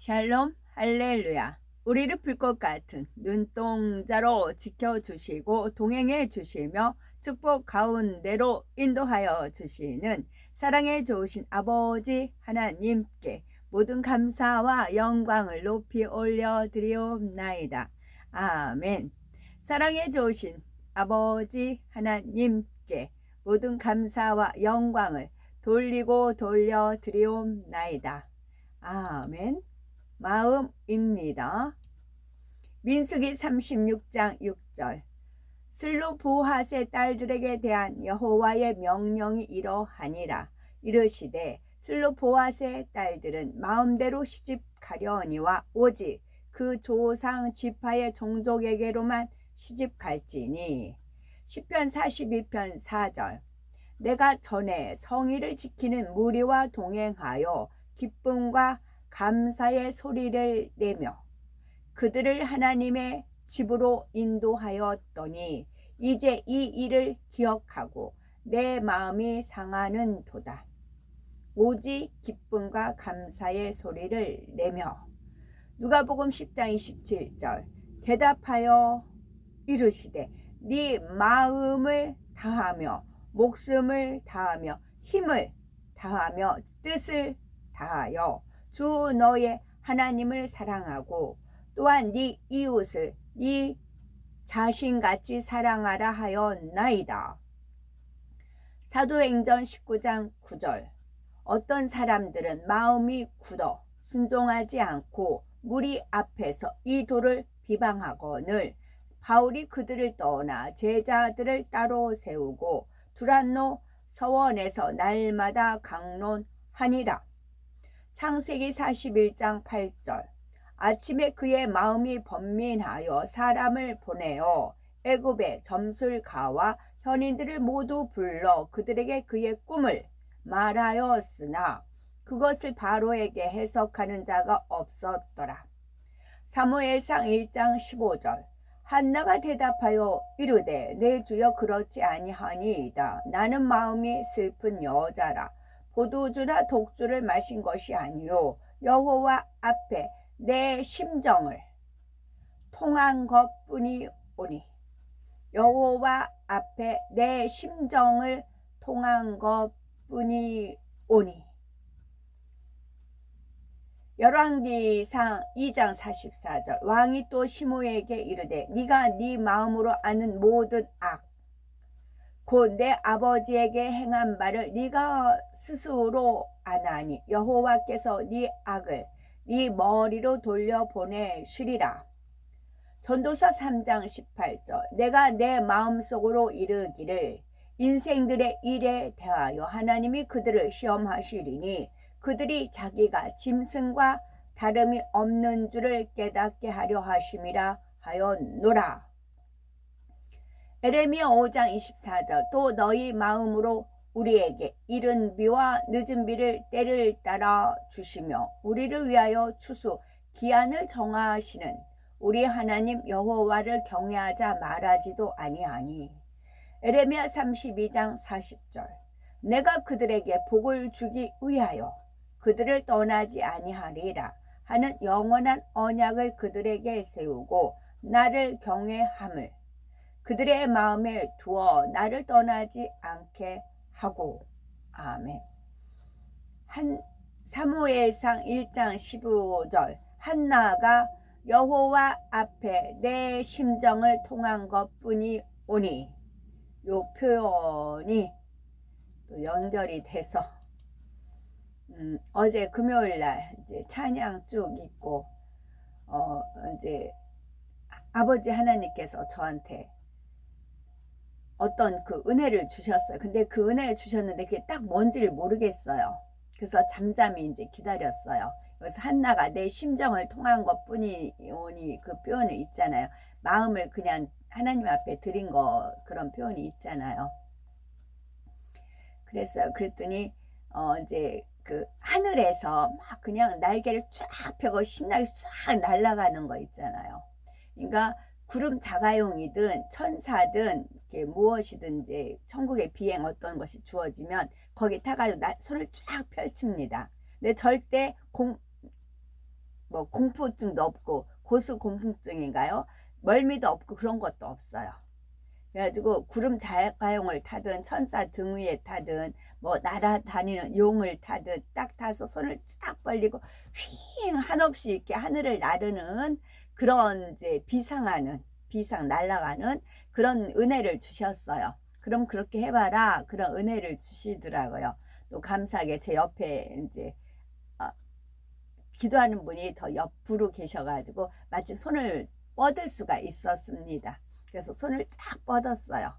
샬롬 할렐루야. 우리를 불꽃 같은 눈동자로 지켜주시고 동행해 주시며 축복 가운데로 인도하여 주시는 사랑에 좋으신 아버지 하나님께 모든 감사와 영광을 높이 올려드리옵나이다. 아멘. 사랑에 좋으신 아버지 하나님께 모든 감사와 영광을 돌리고 돌려드리옵나이다. 아멘. 마음입니다. 민수기 36장 6절. 슬로보핫의 딸들에게 대한 여호와의 명령이 이러하니라. 이르시되 슬로보핫의 딸들은 마음대로 시집가려니와 오직 그 조상 지파의 종족에게로만 시집갈지니. 시편 42편 4절. 내가 전에 성의를 지키는 무리와 동행하여 기쁨과 감사의 소리를 내며 그들을 하나님의 집으로 인도하였더니 이제 이 일을 기억하고 내 마음이 상하는 도다. 오직 기쁨과 감사의 소리를 내며. 누가복음 10장 27절. 대답하여 이르시되 네 마음을 다하며 목숨을 다하며 힘을 다하며 뜻을 다하여 주 너의 하나님을 사랑하고 또한 네 이웃을 네 자신같이 사랑하라 하였나이다. 사도행전 19장 9절. 어떤 사람들은 마음이 굳어 순종하지 않고 무리 앞에서 이 도를 비방하거늘 바울이 그들을 떠나 제자들을 따로 세우고 두란노 서원에서 날마다 강론하니라. 창세기 41장 8절. 아침에 그의 마음이 번민하여 사람을 보내어 애굽의 점술가와 현인들을 모두 불러 그들에게 그의 꿈을 말하였으나 그것을 바로에게 해석하는 자가 없었더라. 사무엘상 1장 15절. 한나가 대답하여 이르되 내 주여 그렇지 아니하니이다. 나는 마음이 슬픈 여자라. 포도주나 독주를 마신 것이 아니요 여호와 앞에 내 심정을 통한 것뿐이오니. 여호와 앞에 내 심정을 통한 것뿐이오니. 열왕기상 2장 44절. 왕이 또 시므에게 이르되 네가 네 마음으로 아는 모든 악 곧 내 아버지에게 행한 바를 네가 스스로 아나니 여호와께서 네 악을 네 머리로 돌려보내시리라. 전도서 3장 18절. 내가 내 마음속으로 이르기를 인생들의 일에 대하여 하나님이 그들을 시험하시리니 그들이 자기가 짐승과 다름이 없는 줄을 깨닫게 하려 하심이라 하였노라. 에레미야 5장 24절. 또 너희 마음으로 우리에게 이른 비와 늦은 비를 때를 따라 주시며 우리를 위하여 추수 기한을 정하시는 우리 하나님 여호와를 경외하자 말하지도 아니하니. 에레미야 32장 40절. 내가 그들에게 복을 주기 위하여 그들을 떠나지 아니하리라 하는 영원한 언약을 그들에게 세우고 나를 경외함을 그들의 마음에 두어 나를 떠나지 않게 하고. 아멘. 사무엘상 1장 15절. 한나가 여호와 앞에 내 심정을 통한 것뿐이 오니. 요 표현이 또 연결이 돼서 어제 금요일날 이제 찬양 쭉 있고 이제 아버지 하나님께서 저한테 어떤 그 은혜를 주셨어요. 근데 그 은혜를 주셨는데 그게 딱 뭔지를 모르겠어요. 그래서 잠잠히 이제 기다렸어요. 그래서 한나가 내 심정을 통한 것뿐이 오니 그 표현이 있잖아요. 마음을 그냥 하나님 앞에 드린 거 그런 표현이 있잖아요. 그랬더니 이제 그 하늘에서 막 그냥 날개를 쫙 펴고 신나게 쫙 날아가는 거 있잖아요. 그러니까 구름 자가용이든 천사든 무엇이든지 천국의 비행 어떤 것이 주어지면 거기 타가지고 손을 쫙 펼칩니다. 근데 절대 뭐 공포증도 없고 고소공포증인가요? 멀미도 없고 그런 것도 없어요. 그래가지고 구름 자가용을 타든 천사 등 위에 타든 뭐 날아다니는 용을 타든 딱 타서 손을 쫙 벌리고 휘 한없이 이렇게 하늘을 나르는 그런 이제 비상 날아가는 그런 은혜를 주셨어요. 그럼 그렇게 해봐라, 그런 은혜를 주시더라고요. 또 감사하게 제 옆에 이제 기도하는 분이 더 옆으로 계셔가지고 마치 손을 뻗을 수가 있었습니다. 그래서 손을 쫙 뻗었어요.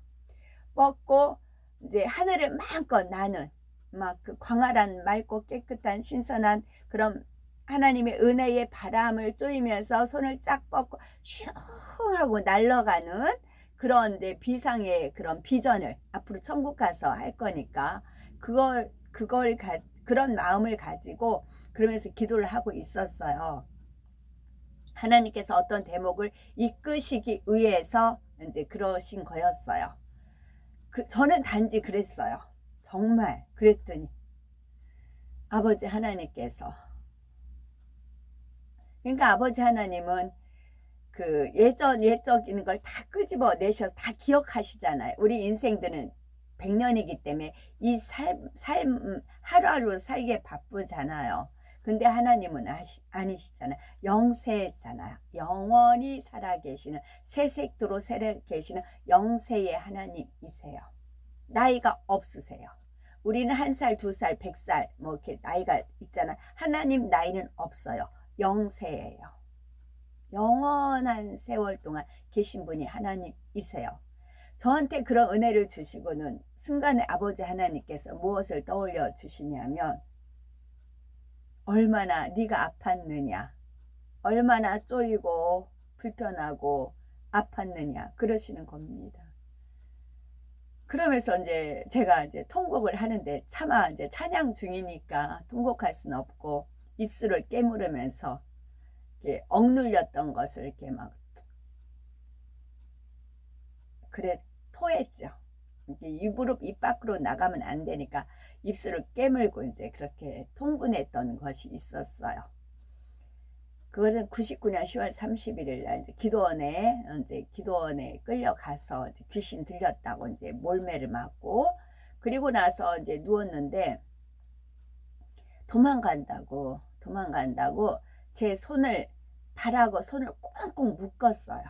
뻗고 이제 하늘을 마음껏 나는 막 그 광활한 맑고 깨끗한 신선한 그런 하나님의 은혜의 바람을 쪼이면서 손을 쫙 뻗고 슝 하고 날아가는 그런 비상의 그런 비전을 앞으로 천국 가서 할 거니까 그런 마음을 가지고 그러면서 기도를 하고 있었어요. 하나님께서 어떤 대목을 이끄시기 위해서 이제 그러신 거였어요. 저는 단지 그랬어요. 정말 그랬더니 아버지 하나님께서, 그러니까 아버지 하나님은 그 예적인 걸 다 끄집어 내셔서 다 기억하시잖아요. 우리 인생들은 100년이기 때문에 이 삶 하루하루 살기에 바쁘잖아요. 근데 하나님은 아니시잖아요. 영세잖아요. 영원히 살아계시는, 새색도로 살아계시는 영세의 하나님이세요. 나이가 없으세요. 우리는 1살, 2살, 100살 뭐 이렇게 나이가 있잖아요. 하나님 나이는 없어요. 영세예요. 영원한 세월 동안 계신 분이 하나님이세요. 저한테 그런 은혜를 주시고는 순간에 아버지 하나님께서 무엇을 떠올려 주시냐면, 얼마나 네가 아팠느냐, 얼마나 쪼이고 불편하고 아팠느냐 그러시는 겁니다. 그러면서 이제 제가 이제 통곡을 하는데 차마 이제 찬양 중이니까 통곡할 수는 없고 입술을 깨물으면서 이렇게 억눌렸던 것을 이렇게 막 토했죠. 이게 입 밖으로 나가면 안 되니까 입술을 깨물고 이제 그렇게 통분했던 것이 있었어요. 그것은 99년 10월 31일 날 이제 기도원에 끌려가서 이제 귀신 들렸다고 이제 몰매를 맞고, 그리고 나서 이제 누웠는데 도망간다고 제 발하고 손을 꽁꽁 묶었어요.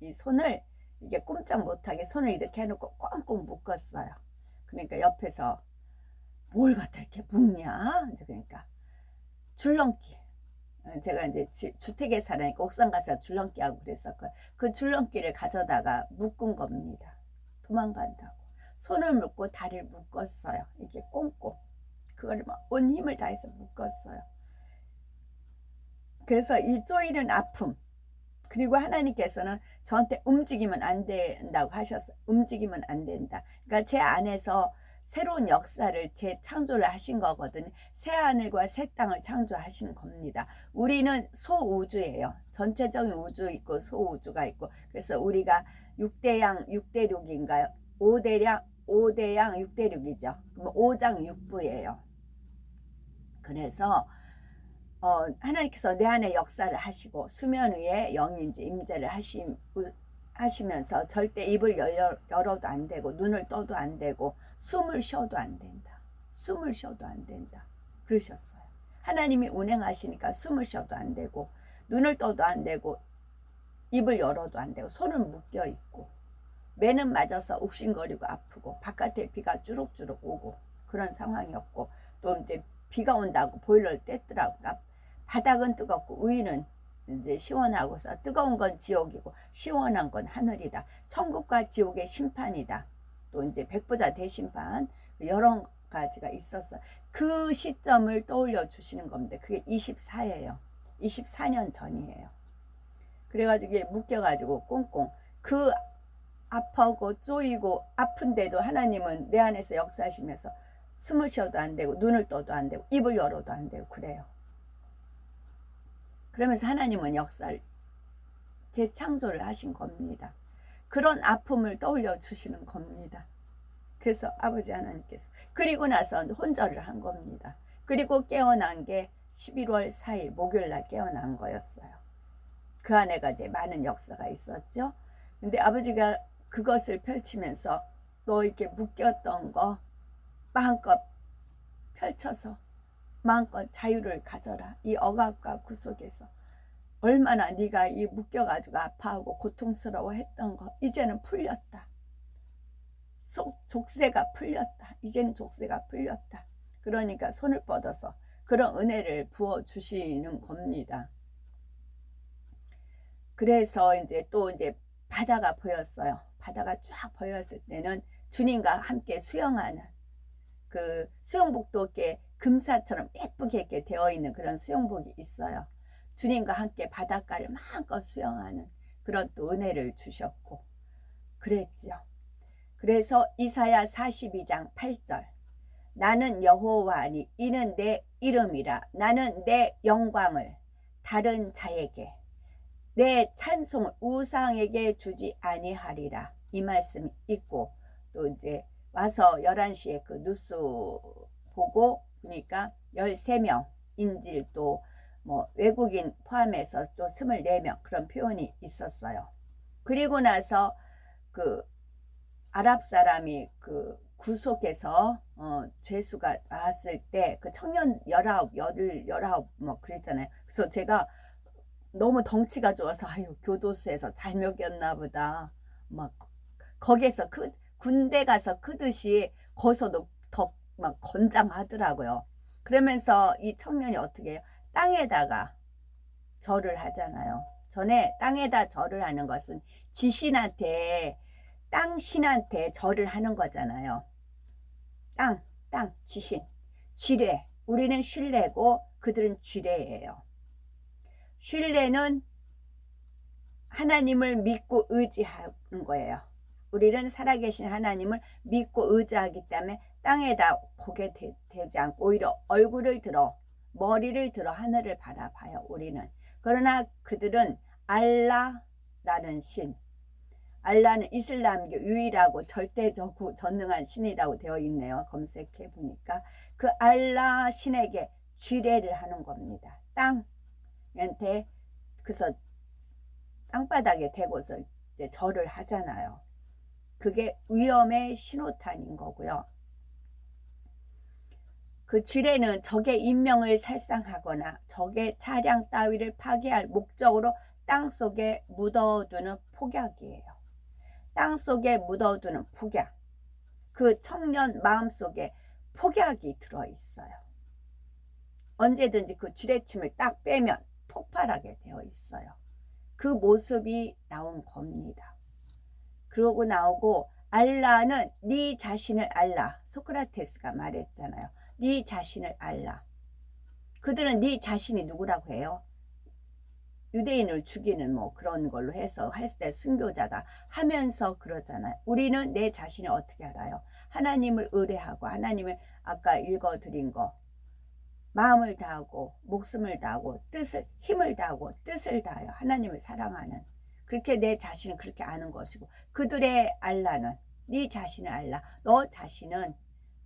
이 손을 이게 꼼짝 못하게 손을 이렇게 해놓고 꽁꽁 묶었어요. 그러니까 옆에서 뭘 갖다 이렇게 묶냐? 이제 그러니까 줄넘기. 제가 이제 주택에 살으니까 옥상 가서 줄넘기 하고 그랬었거든요. 그 줄넘기를 가져다가 묶은 겁니다. 도망간다고. 손을 묶고 다리를 묶었어요. 이렇게 꽁꽁. 그걸 막 온 힘을 다해서 묶었어요. 그래서 이 쪼이는 아픔, 그리고 하나님께서는 저한테 움직이면 안 된다고 하셨어요. 움직이면 안 된다. 그러니까 제 안에서 새로운 역사를 재창조를 하신 거거든요. 새 하늘과 새 땅을 창조하시는 겁니다. 우리는 소우주예요. 전체적인 우주 있고 소우주가 있고, 그래서 우리가 6대양 6대륙인가요? 5대양 6대륙이죠. 그럼 5장 6부예요. 그래서 하나님께서 내 안에 역사를 하시고 수면 위에 영인지 임재를 하시면서 절대 입을 열어도 안 되고 눈을 떠도 안 되고 숨을 쉬어도 안 된다. 숨을 쉬어도 안 된다. 그러셨어요. 하나님이 운행하시니까 숨을 쉬어도 안 되고 눈을 떠도 안 되고 입을 열어도 안 되고 손은 묶여 있고 매는 맞아서 욱신거리고 아프고 바깥에 비가 주룩주룩 오고 그런 상황이었고, 또 이제 비가 온다고 보일러를 뗐더라고요. 그러니까 바닥은 뜨겁고 위는 이제 시원하고서 뜨거운 건 지옥이고 시원한 건 하늘이다. 천국과 지옥의 심판이다. 또 이제 백보자 대심판 여러 가지가 있었어. 그 시점을 떠올려 주시는 겁니다. 그게 24예요. 24년 전이에요. 그래가지고 묶여가지고 꽁꽁 그 아파고 쪼이고 아픈데도 하나님은 내 안에서 역사하시면서 숨을 쉬어도 안 되고 눈을 떠도 안 되고 입을 열어도 안 되고 그래요. 그러면서 하나님은 역사를 재창조를 하신 겁니다. 그런 아픔을 떠올려 주시는 겁니다. 그래서 아버지 하나님께서 그리고 나서 혼절을 한 겁니다. 그리고 깨어난 게 11월 4일 목요일 날 깨어난 거였어요. 그 안에가 이제 많은 역사가 있었죠. 근데 아버지가 그것을 펼치면서 너 이렇게 묶였던 거 마음껏 펼쳐서 마음껏 자유를 가져라. 이 억압과 구속에서 얼마나 네가 이 묶여가지고 아파하고 고통스러워 했던 거 이제는 풀렸다. 족쇄가 풀렸다. 이제는 족쇄가 풀렸다. 그러니까 손을 뻗어서 그런 은혜를 부어주시는 겁니다. 그래서 이제 또 이제 바다가 보였어요. 바다가 쫙 보였을 때는 주님과 함께 수영하는 그 수영복도 이렇게 금사처럼 예쁘게 이렇게 되어 있는 그런 수영복이 있어요. 주님과 함께 바닷가를 마음껏 수영하는 그런 또 은혜를 주셨고 그랬죠. 그래서 이사야 42장 8절 나는 여호와니 이는 내 이름이라 나는 내 영광을 다른 자에게 내 찬송을 우상에게 주지 아니하리라 이 말씀이 있고 또 이제 와서 11시에 그 뉴스 보고 보니까 13명 인질 또 뭐 외국인 포함해서 또 24명 그런 표현이 있었어요. 그리고 나서 그 아랍 사람이 그 구속해서 죄수가 나왔을 때 그 청년 19 뭐 그랬잖아요. 그래서 제가 너무 덩치가 좋아서 아유 교도소에서 잘 먹였나 보다 막 거기에서 군대 가서 크듯이 거기서도 더 막 건장하더라고요. 그러면서 이 청년이 어떻게 해요? 땅에다가 절을 하잖아요. 전에 땅에다 절을 하는 것은 지신한테 땅 신한테 절을 하는 거잖아요. 땅 지신 쥐레 우리는 쥰레고 그들은 쥐레예요. 쥰레는 하나님을 믿고 의지하는 거예요. 우리는 살아계신 하나님을 믿고 의지하기 때문에 땅에다 고개 대지 않고 오히려 얼굴을 들어 머리를 들어 하늘을 바라봐요. 우리는. 그러나 그들은 알라라는 신 알라는 이슬람교 유일하고 절대적으로 전능한 신이라고 되어 있네요. 검색해 보니까 그 알라 신에게 쥐례를 하는 겁니다. 땅한테 그래서 땅바닥에 대고서 절을 하잖아요. 그게 위험의 신호탄인 거고요. 그 쥐례는 적의 인명을 살상하거나 적의 차량 따위를 파괴할 목적으로 땅속에 묻어두는 폭약이에요. 땅속에 묻어두는 폭약. 그 청년 마음속에 폭약이 들어있어요. 언제든지 그 쥐례침을 딱 빼면 폭발하게 되어 있어요. 그 모습이 나온 겁니다. 그러고 나오고 알라는 네 자신을 알라. 소크라테스가 말했잖아요. 네 자신을 알라. 그들은 네 자신이 누구라고 해요? 유대인을 죽이는 뭐 그런 걸로 해서 했을 때 순교자다 하면서 그러잖아요. 우리는 내 자신을 어떻게 알아요? 하나님을 의뢰하고 하나님을 아까 읽어드린 거 마음을 다하고 목숨을 다하고 힘을 다하고 뜻을 다하여 하나님을 사랑하는 그렇게 내 자신을 그렇게 아는 것이고 그들의 알라는 네 자신을 알라. 너 자신은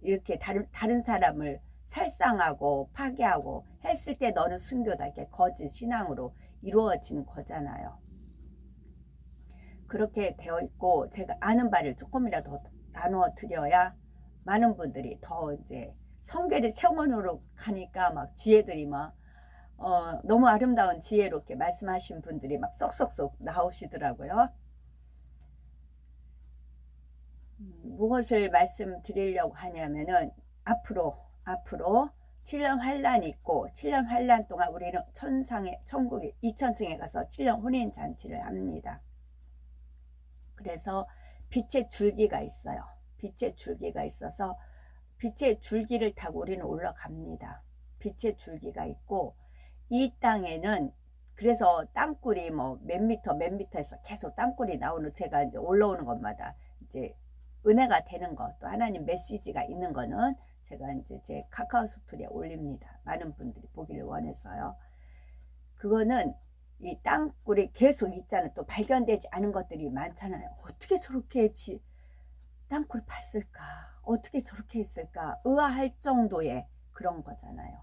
이렇게 다른 사람을 살상하고 파괴하고 했을 때 너는 순교다. 이렇게 거짓 신앙으로 이루어진 거잖아요. 그렇게 되어 있고 제가 아는 바를 조금이라도 나누어 드려야 많은 분들이 더 이제 성결의 체험으로 가니까 막 지혜들이 막 너무 아름다운 지혜로 이렇게 말씀하신 분들이 막 쏙쏙쏙 나오시더라고요. 무엇을 말씀드리려고 하냐면은 앞으로 7년 환란이 있고 7년 환란 동안 우리는 천국에 2000층에 가서 7년 혼인 잔치를 합니다. 그래서 빛의 줄기가 있어요. 빛의 줄기가 있어서 빛의 줄기를 타고 우리는 올라갑니다. 빛의 줄기가 있고 이 땅에는 그래서 땅굴이 뭐 몇 미터에서 계속 땅굴이 나오는 제가 이제 올라오는 것마다 이제 은혜가 되는 것 또 하나님 메시지가 있는 거는 제가 이제 제 카카오 스토리에 올립니다. 많은 분들이 보기를 원해서요. 그거는 이 땅굴이 계속 있잖아요. 또 발견되지 않은 것들이 많잖아요. 어떻게 저렇게 땅굴을 팠을까? 어떻게 저렇게 했을까? 의아할 정도의 그런 거잖아요.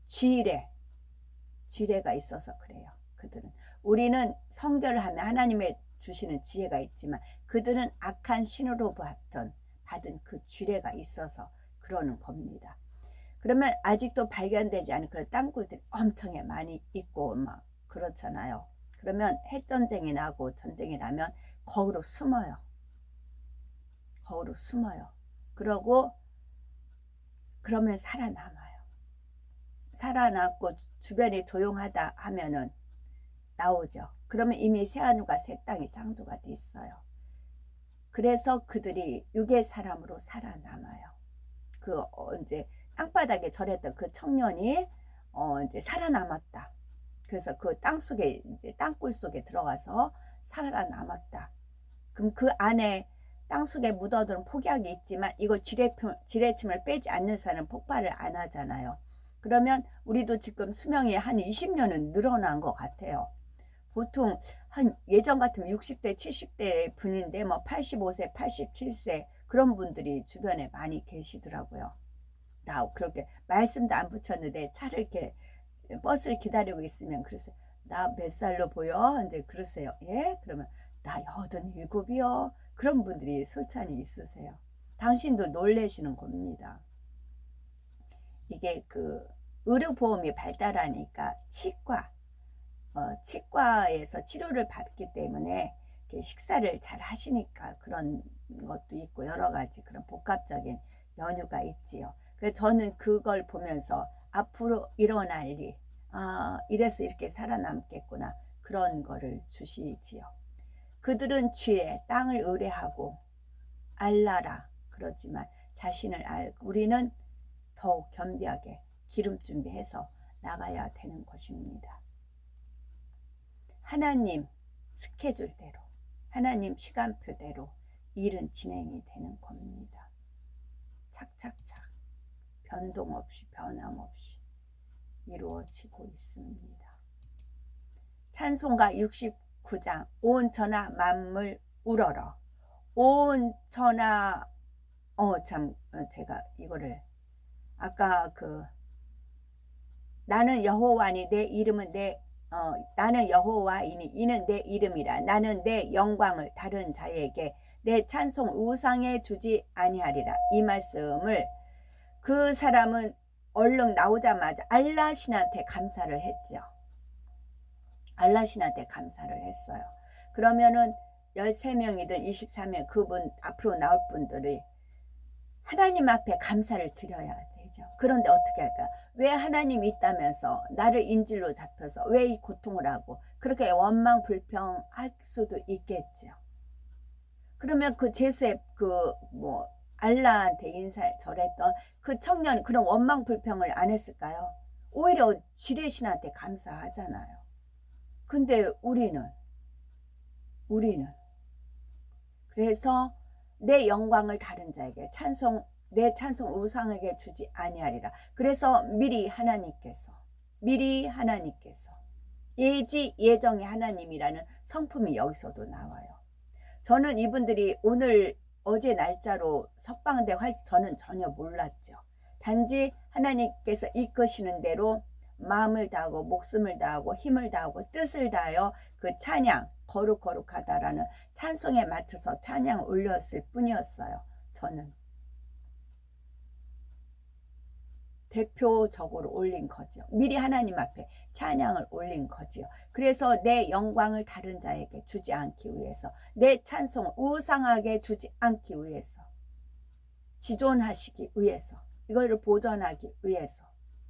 지뢰가 있어서 그래요. 그들은. 우리는 성결을 하면 하나님의 주시는 지혜가 있지만 그들은 악한 신으로 받은 그 지뢰가 있어서 그러는 겁니다. 그러면 아직도 발견되지 않은 그런 땅굴들이 엄청 많이 있고 막 그렇잖아요. 그러면 핵전쟁이 나고 전쟁이 나면 거기로 숨어요. 그러면 살아남아요. 살아남고 주변이 조용하다 하면은 나오죠. 그러면 이미 새하늘과 새 땅이 창조가 돼 있어요. 그래서 그들이 육의 사람으로 살아남아요. 이제 땅바닥에 절했던 그 청년이 이제 살아남았다. 그래서 그 땅 속에 이제 땅굴 속에 들어가서 살아남았다. 그럼 그 안에 땅 속에 묻어두는 폭약이 있지만 이걸 지뢰침을 빼지 않는 사람은 폭발을 안 하잖아요. 그러면 우리도 지금 수명이 한 20년은 늘어난 것 같아요. 보통 한 예전 같으면 60대 70대 분인데 뭐 85세 87세 그런 분들이 주변에 많이 계시더라고요. 나 그렇게 말씀도 안 붙였는데 차를 이렇게 버스를 기다리고 있으면 그러세요. 나 몇 살로 보여? 이제 그러세요. 예? 그러면 나 87이요. 그런 분들이 솔찬히 있으세요. 당신도 놀라시는 겁니다. 이게 그 의료보험이 발달하니까 치과에서 치료를 받기 때문에 식사를 잘 하시니까 그런 것도 있고 여러 가지 그런 복합적인 연유가 있지요. 그래서 저는 그걸 보면서 앞으로 일어날 일, 이래서 이렇게 살아남겠구나 그런 거를 주시지요. 그들은 주의 땅을 의뢰하고 알라라 그러지만 자신을 알고 우리는 더욱 겸비하게 기름 준비해서 나가야 되는 것입니다. 하나님 스케줄대로 하나님 시간표대로 일은 진행이 되는 겁니다. 착착착 변동 없이 변함없이 이루어지고 있습니다. 찬송가 69장 온 천하 만물 우러러 온 천하 제가 이거를 아까 나는 여호와니 내 이름은 나는 여호와이니 이는 내 이름이라 나는 내 영광을 다른 자에게 내 찬송 우상에 주지 아니하리라. 이 말씀을 그 사람은 얼른 나오자마자 알라 신한테 감사를 했죠. 알라 신한테 감사를 했어요. 그러면은 13명이든 24명 그분 앞으로 나올 분들이 하나님 앞에 감사를 드려야 되죠. 그런데 어떻게 할까? 왜 하나님이 있다면서 나를 인질로 잡혀서 왜 이 고통을 하고 그렇게 원망 불평할 수도 있겠죠. 그러면 그 제수의 알라한테 절했던 그 청년 그런 원망 불평을 안 했을까요? 오히려 지뢰신한테 감사하잖아요. 근데 우리는 그래서 내 영광을 다른 자에게 내 찬송 우상에게 주지 아니하리라. 그래서 미리 하나님께서 예정의 하나님이라는 성품이 여기서도 나와요. 저는 이분들이 어제 날짜로 석방대 할지 저는 전혀 몰랐죠. 단지 하나님께서 이끄시는 대로 마음을 다하고 목숨을 다하고 힘을 다하고 뜻을 다하여 그 찬양 거룩하다라는 찬송에 맞춰서 찬양을 올렸을 뿐이었어요. 저는 대표적으로 올린 거죠. 미리 하나님 앞에 찬양을 올린 거지요. 그래서 내 영광을 다른 자에게 주지 않기 위해서 내 찬송을 우상하게 주지 않기 위해서 지존하시기 위해서 이거를 보존하기 위해서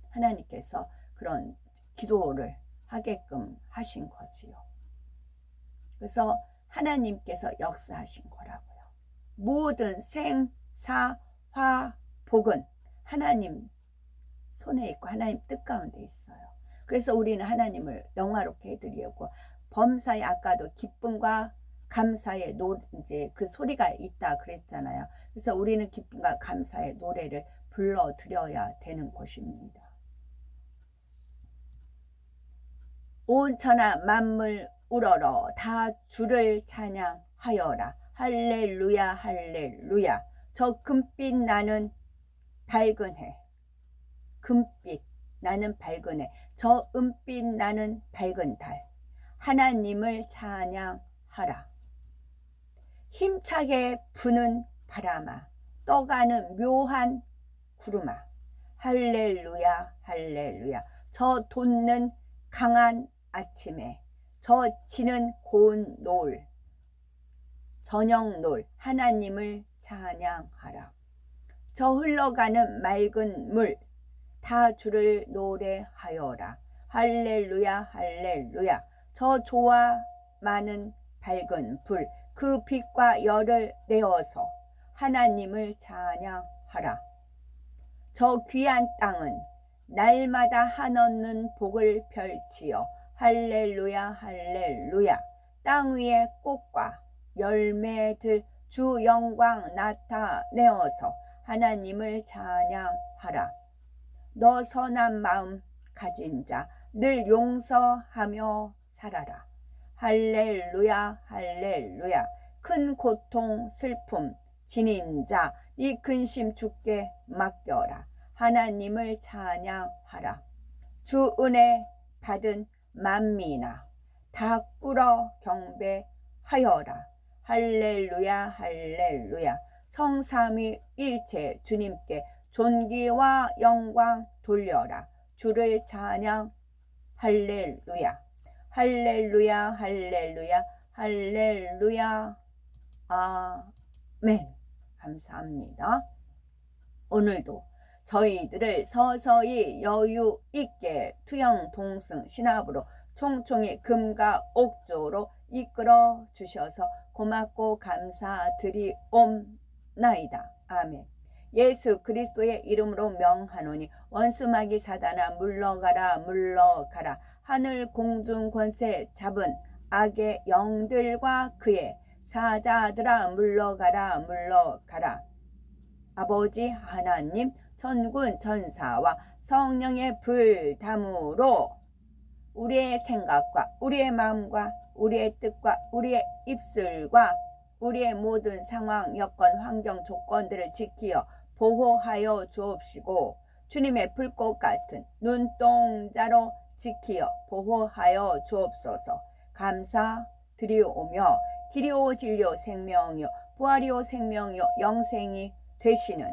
하나님께서 그런 기도를 하게끔 하신 거지요. 그래서 하나님께서 역사하신 거라고요. 모든 생사 화 복은 하나님 손에 있고 하나님 뜻 가운데 있어요. 그래서 우리는 하나님을 영화롭게 해드리려고 범사에 아까도 기쁨과 감사의 이제 그 소리가 있다 그랬잖아요. 그래서 우리는 기쁨과 감사의 노래를 불러드려야 되는 것입니다. 온 천하 만물 우러러 다 주를 찬양하여라. 할렐루야 할렐루야. 저 금빛 나는 밝은 해 금빛 나는 밝은 해, 저 은빛 나는 밝은 달, 하나님을 찬양하라. 힘차게 부는 바람아, 떠가는 묘한 구름아, 할렐루야 할렐루야. 저 돋는 강한 아침에, 저 지는 고운 노을, 저녁 노을, 하나님을 찬양하라. 저 흘러가는 맑은 물, 다 주를 노래하여라. 할렐루야 할렐루야. 저 좋아 많은 밝은 불, 그 빛과 열을 내어서 하나님을 찬양하라. 저 귀한 땅은 날마다 한없는 복을 펼치어 할렐루야 할렐루야. 땅 위에 꽃과 열매들 주 영광 나타내어서 하나님을 찬양하라. 너 선한 마음 가진 자 늘 용서하며 살아라. 할렐루야 할렐루야. 큰 고통 슬픔 지닌 자 이 근심 주께 맡겨라. 하나님을 찬양하라. 주 은혜 받은 만민아 다 꿇어 경배하여라. 할렐루야 할렐루야. 성삼위일체 주님께 존귀와 영광 돌려라. 주를 찬양 할렐루야 할렐루야 할렐루야 할렐루야. 아멘. 감사합니다. 오늘도 저희들을 서서히 여유 있게 투영 동승 신압으로 총총히 금과 옥조로 이끌어 주셔서 고맙고 감사드리옵나이다. 아멘. 예수 그리스도의 이름으로 명하노니 원수마귀 사단아 물러가라 물러가라. 하늘 공중 권세 잡은 악의 영들과 그의 사자들아 물러가라 물러가라. 아버지 하나님 천군 천사와 성령의 불담으로 우리의 생각과 우리의 마음과 우리의 뜻과 우리의 입술과 우리의 모든 상황 여건 환경 조건들을 지키어 보호하여 주옵시고 주님의 불꽃 같은 눈동자로 지키어 보호하여 주옵소서. 감사드리오며 길이오 진리오 생명이요 부활이요 생명이요 영생이 되시는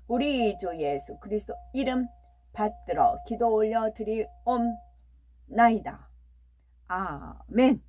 우리 주 예수 그리스도 이름 받들어 기도 올려 드리옵나이다. 아멘.